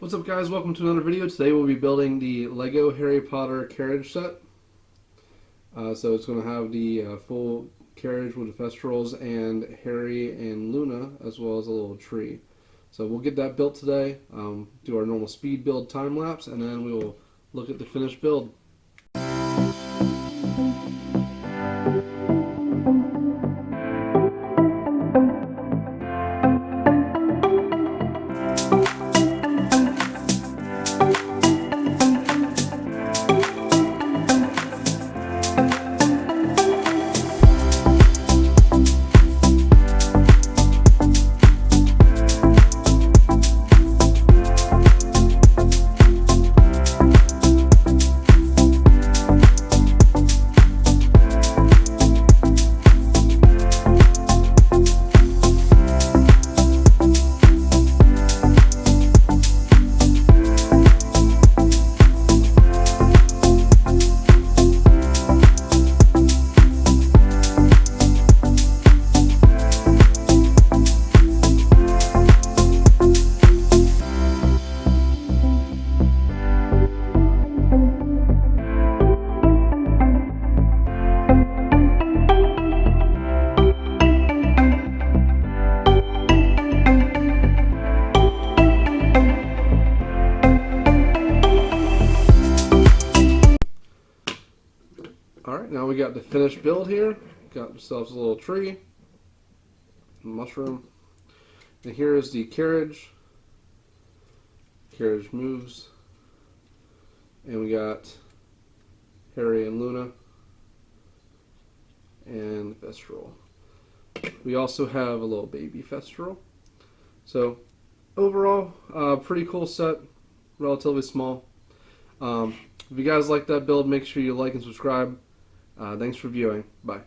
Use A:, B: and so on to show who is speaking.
A: What's up, guys? Welcome to another video. Today we'll be building the Lego Harry Potter carriage set. So it's going to have the full carriage with the Thestrals and Harry and Luna, as well as a little tree. So we'll get that built today, do our normal speed build time lapse, and then we will look at the finished build. Alright, now we got the finished build here. Got ourselves a little tree, a mushroom, and here is the carriage. Carriage moves, and we got Harry and Luna, and Thestral. We also have a little baby Thestral. So overall, pretty cool set, relatively small. If you guys like that build, make sure you like and subscribe. Thanks for viewing. Bye.